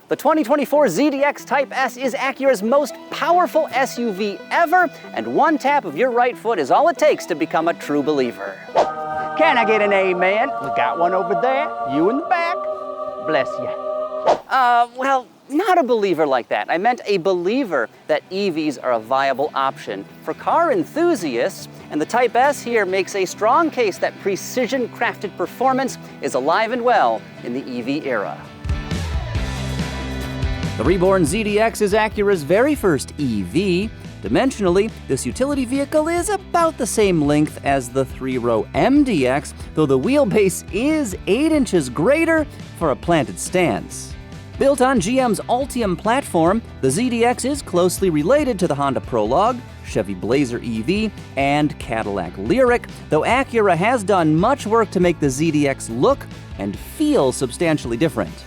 The 2024 ZDX Type S is Acura's most powerful SUV ever, and one tap of your right foot is all it takes to become a true believer. Can I get an amen? We got one over there, you in the back. Bless you. Well, not a believer like that. I meant a believer that EVs are a viable option for car enthusiasts, and the Type S here makes a strong case that precision-crafted performance is alive and well in the EV era. The reborn ZDX is Acura's very first EV. Dimensionally, this utility vehicle is about the same length as the three-row MDX, though the wheelbase is 8 inches greater for a planted stance. Built on GM's Ultium platform, the ZDX is closely related to the Honda Prologue, Chevy Blazer EV, and Cadillac Lyriq, though Acura has done much work to make the ZDX look and feel substantially different.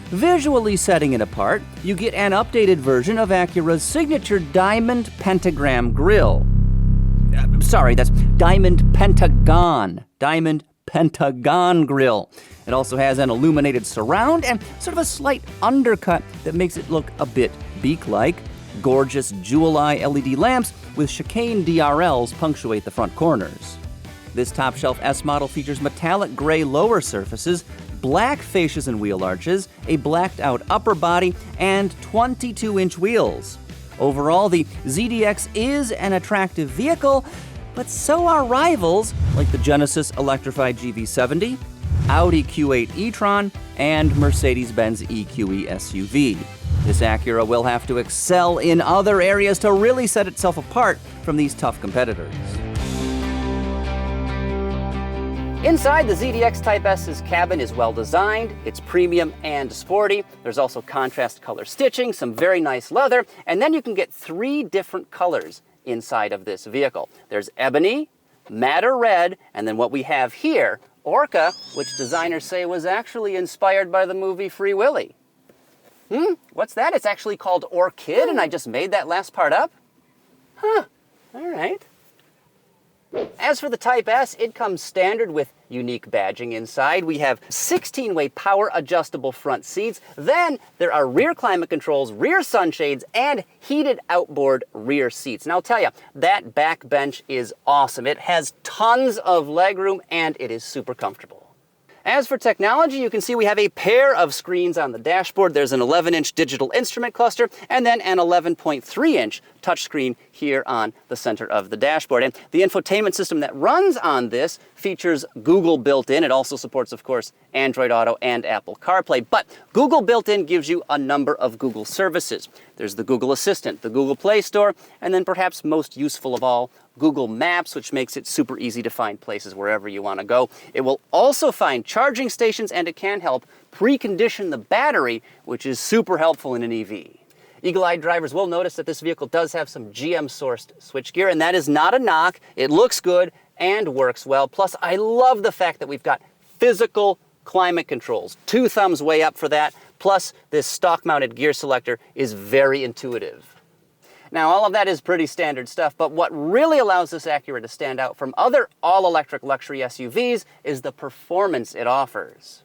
Visually setting it apart, you get an updated version of Acura's signature diamond pentagram grille. Sorry, that's diamond pentagon. Diamond pentagon grille. It also has an illuminated surround and sort of a slight undercut that makes it look a bit beak-like. Gorgeous jewel-eye LED lamps with chicane DRLs punctuate the front corners. This top-shelf S model features metallic gray lower surfaces, black fascias and wheel arches, a blacked-out upper body, and 22-inch wheels. Overall, the ZDX is an attractive vehicle, but so are rivals like the Genesis Electrified GV70, Audi Q8 E-Tron, and Mercedes-Benz EQE SUV. This Acura will have to excel in other areas to really set itself apart from these tough competitors. Inside, the ZDX Type S's cabin is well designed, it's premium and sporty. There's also contrast color stitching, some very nice leather, and then you can get 3 different colors inside of this vehicle. There's ebony, madder red, and then what we have here, Orca, which designers say was actually inspired by the movie Free Willy. What's that? It's actually called Orchid, and I just made that last part up? Huh, all right. As for the Type S, it comes standard with unique badging inside. We have 16-way power-adjustable front seats. Then there are rear climate controls, rear sunshades, and heated outboard rear seats. And I'll tell you, that back bench is awesome. It has tons of legroom, and it is super comfortable. As for technology, you can see we have a pair of screens on the dashboard. There's an 11-inch digital instrument cluster and then an 11.3-inch touchscreen here on the center of the dashboard. And the infotainment system that runs on this features Google built in. It also supports, of course, Android Auto and Apple CarPlay. But Google built in gives you a number of Google services. There's the Google Assistant, the Google Play Store, and then perhaps most useful of all, Google Maps, which makes it super easy to find places wherever you want to go. It will also find charging stations, and it can help precondition the battery, which is super helpful in an EV. Eagle-eyed drivers will notice that this vehicle does have some GM-sourced switchgear, and that is not a knock. It looks good and works well. Plus, I love the fact that we've got physical climate controls. 2 thumbs way up for that. Plus, this stock-mounted gear selector is very intuitive. Now, all of that is pretty standard stuff, but what really allows this Acura to stand out from other all-electric luxury SUVs is the performance it offers.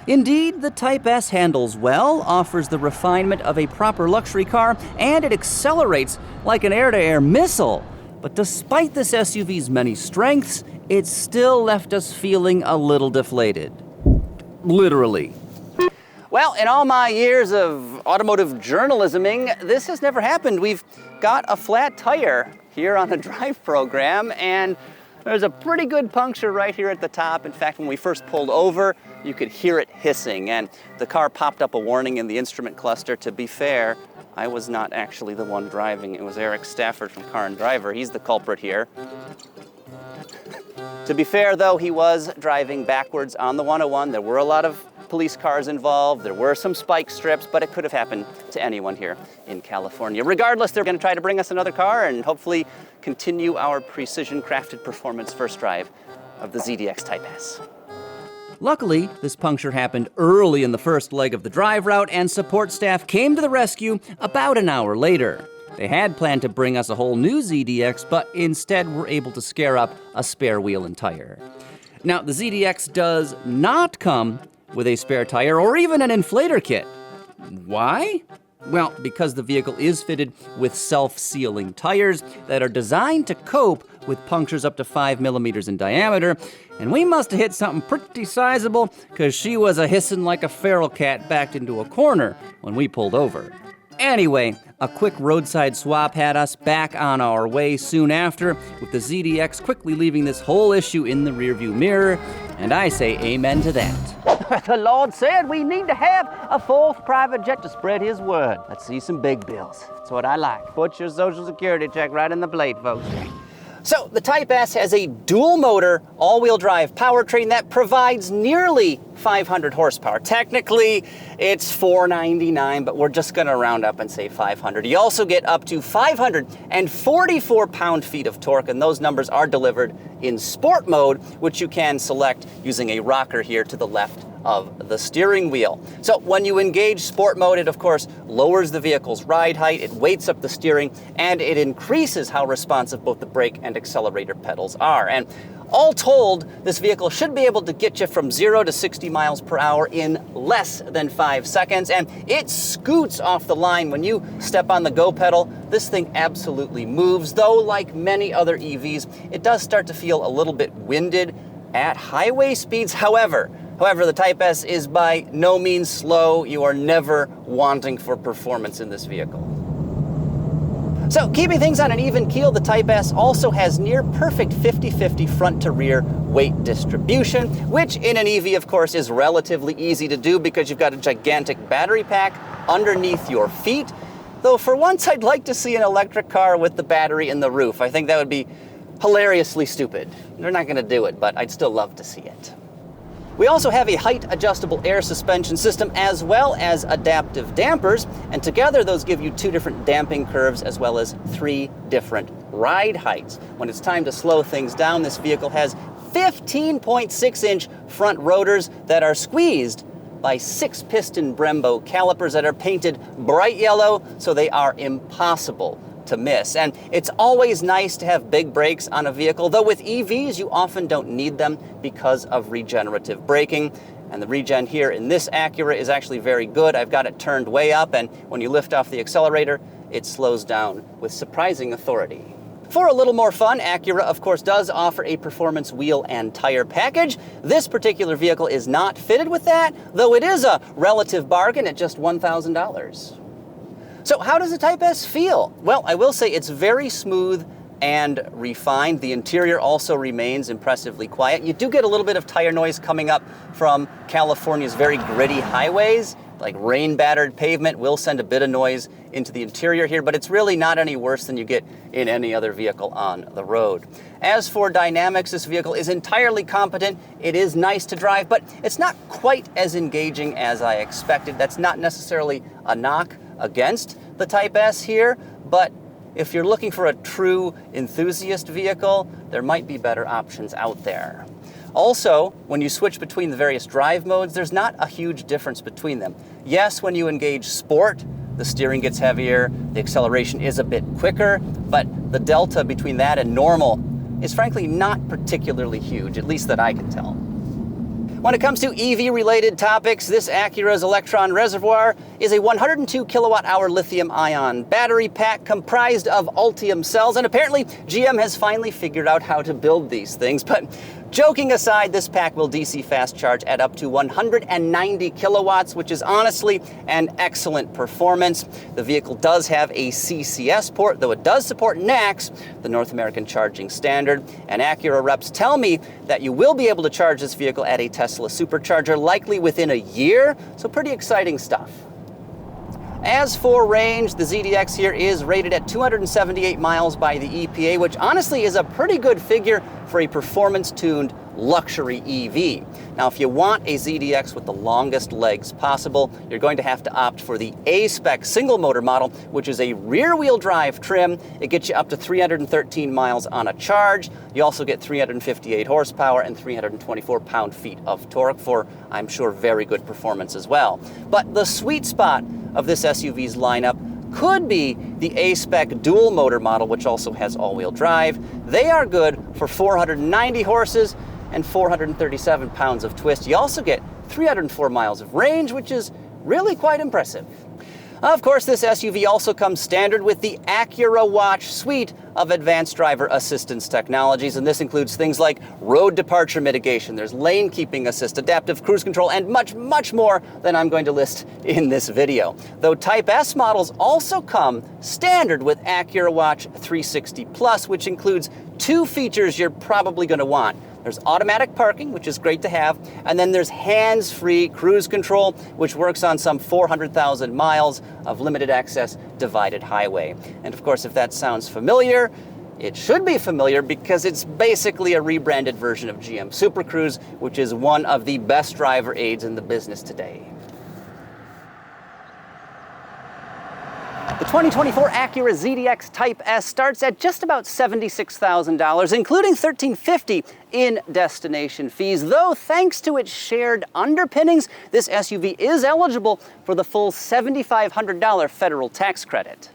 Indeed, the Type S handles well, offers the refinement of a proper luxury car, and it accelerates like an air-to-air missile. But despite this SUV's many strengths, it still left us feeling a little deflated. Literally. Well, in all my years of automotive journalisming, this has never happened. We've got a flat tire here on the drive program, and there's a pretty good puncture right here at the top. In fact, when we first pulled over, you could hear it hissing, and the car popped up a warning in the instrument cluster. To be fair, I was not actually the one driving. It was Eric Stafford from Car and Driver. He's the culprit here. To be fair, though, he was driving backwards on the 101. There were a lot of police cars involved. There were some spike strips, but it could have happened to anyone here in California. Regardless, they're going to try to bring us another car and hopefully continue our precision-crafted performance first drive of the ZDX Type S. Luckily, this puncture happened early in the first leg of the drive route, and support staff came to the rescue about an hour later. They had planned to bring us a whole new ZDX, but instead were able to scare up a spare wheel and tire. Now, the ZDX does not come with a spare tire or even an inflator kit. Why? Well, because the vehicle is fitted with self-sealing tires that are designed to cope with punctures up to 5 millimeters in diameter, and we must have hit something pretty sizable because she was a hissing like a feral cat backed into a corner when we pulled over. Anyway, a quick roadside swap had us back on our way soon after, with the ZDX quickly leaving this whole issue in the rearview mirror, and I say amen to that. The Lord said we need to have a fourth private jet to spread his word. Let's see some big bills. That's what I like. Put your social security check right in the plate, folks. So the Type S has a dual motor, all-wheel drive powertrain that provides nearly 500 horsepower. Technically, it's 499, but we're just gonna round up and say 500. You also get up to 544 pound-feet of torque, and those numbers are delivered in sport mode, which you can select using a rocker here to the left of the steering wheel. So when you engage sport mode, it of course lowers the vehicle's ride height, it weights up the steering, and it increases how responsive both the brake and accelerator pedals are. And all told, this vehicle should be able to get you from 0 to 60 miles per hour in less than 5 seconds, and it scoots off the line. When you step on the go pedal, this thing absolutely moves, though like many other EVs, it does start to feel a little bit winded at highway speeds. However, the Type S is by no means slow. You are never wanting for performance in this vehicle. So, keeping things on an even keel, the Type S also has near perfect 50-50 front to rear weight distribution, which in an EV, of course, is relatively easy to do because you've got a gigantic battery pack underneath your feet. Though for once, I'd like to see an electric car with the battery in the roof. I think that would be hilariously stupid. They're not going to do it, but I'd still love to see it. We also have a height-adjustable air suspension system as well as adaptive dampers, and together those give you 2 different damping curves as well as 3 different ride heights. When it's time to slow things down, this vehicle has 15.6-inch front rotors that are squeezed by 6-piston Brembo calipers that are painted bright yellow, so they are impossible to miss. And it's always nice to have big brakes on a vehicle, though with EVs you often don't need them because of regenerative braking. And the regen here in this Acura is actually very good. I've got it turned way up, and when you lift off the accelerator, it slows down with surprising authority. For a little more fun, Acura, of course, does offer a performance wheel and tire package. This particular vehicle is not fitted with that, though it is a relative bargain at just $1,000. So how does the Type S feel? Well, I will say it's very smooth and refined. The interior also remains impressively quiet. You do get a little bit of tire noise coming up from California's very gritty highways, like rain-battered pavement will send a bit of noise into the interior here, but it's really not any worse than you get in any other vehicle on the road. As for dynamics, this vehicle is entirely competent. It is nice to drive, but it's not quite as engaging as I expected. That's not necessarily a knock against the Type S here, but if you're looking for a true enthusiast vehicle, there might be better options out there. Also, when you switch between the various drive modes, there's not a huge difference between them. Yes, when you engage sport, the steering gets heavier, the acceleration is a bit quicker, but the delta between that and normal is frankly not particularly huge, at least that I can tell. When it comes to EV-related topics, this Acura's Electron reservoir is a 102 kilowatt-hour lithium-ion battery pack comprised of Ultium cells, and apparently GM has finally figured out how to build these things. But joking aside, this pack will DC fast charge at up to 190 kilowatts, which is honestly an excellent performance. The vehicle does have a CCS port, though it does support NACS, the North American Charging Standard, and Acura reps tell me that you will be able to charge this vehicle at a Tesla supercharger likely within a year, so pretty exciting stuff. As for range, the ZDX here is rated at 278 miles by the EPA, which honestly is a pretty good figure for a performance-tuned luxury EV. Now, if you want a ZDX with the longest legs possible, you're going to have to opt for the A-Spec single-motor model, which is a rear-wheel drive trim. It gets you up to 313 miles on a charge. You also get 358 horsepower and 324 pound-feet of torque for, I'm sure, very good performance as well. But the sweet spot of this SUV's lineup could be the A-Spec dual motor model, which also has all-wheel drive. They are good for 490 horses and 437 pounds of twist. You also get 304 miles of range, which is really quite impressive. Of course, this SUV also comes standard with the Acura Watch suite of advanced driver assistance technologies, and this includes things like road departure mitigation, there's lane keeping assist, adaptive cruise control, and much, much more than I'm going to list in this video. Though Type S models also come standard with Acura Watch 360 Plus, which includes two features you're probably going to want. There's automatic parking, which is great to have, and then there's hands-free cruise control, which works on some 400,000 miles of limited access divided highway. And of course, if that sounds familiar, it should be familiar because it's basically a rebranded version of GM Super Cruise, which is one of the best driver aids in the business today. The 2024 Acura ZDX Type S starts at just about $76,000, including $1,350 in destination fees, though thanks to its shared underpinnings, this SUV is eligible for the full $7,500 federal tax credit.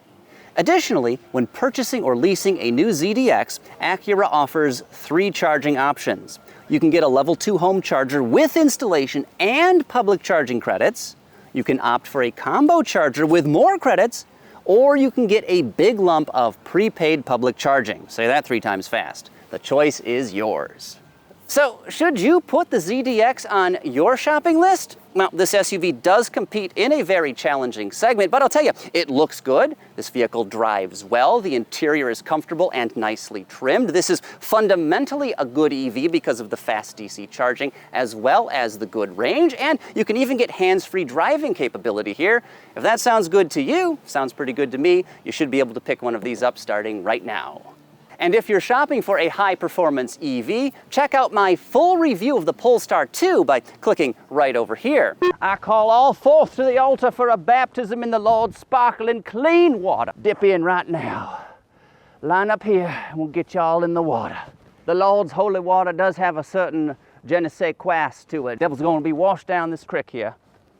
Additionally, when purchasing or leasing a new ZDX, Acura offers 3 charging options. You can get a level 2 home charger with installation and public charging credits. You can opt for a combo charger with more credits, or you can get a big lump of prepaid public charging. Say that 3 times fast. The choice is yours. So, should you put the ZDX on your shopping list? Well, this SUV does compete in a very challenging segment, but I'll tell you, it looks good. This vehicle drives well. The interior is comfortable and nicely trimmed. This is fundamentally a good EV because of the fast DC charging, as well as the good range, and you can even get hands-free driving capability here. If that sounds good to you, sounds pretty good to me, you should be able to pick one of these up starting right now. And if you're shopping for a high-performance EV, check out my full review of the Polestar 2 by clicking right over here. I call all forth to the altar for a baptism in the Lord's sparkling clean water. Dip in right now. Line up here, and we'll get you all in the water. The Lord's holy water does have a certain je ne sais quoi to it. Devil's going to be washed down this creek here.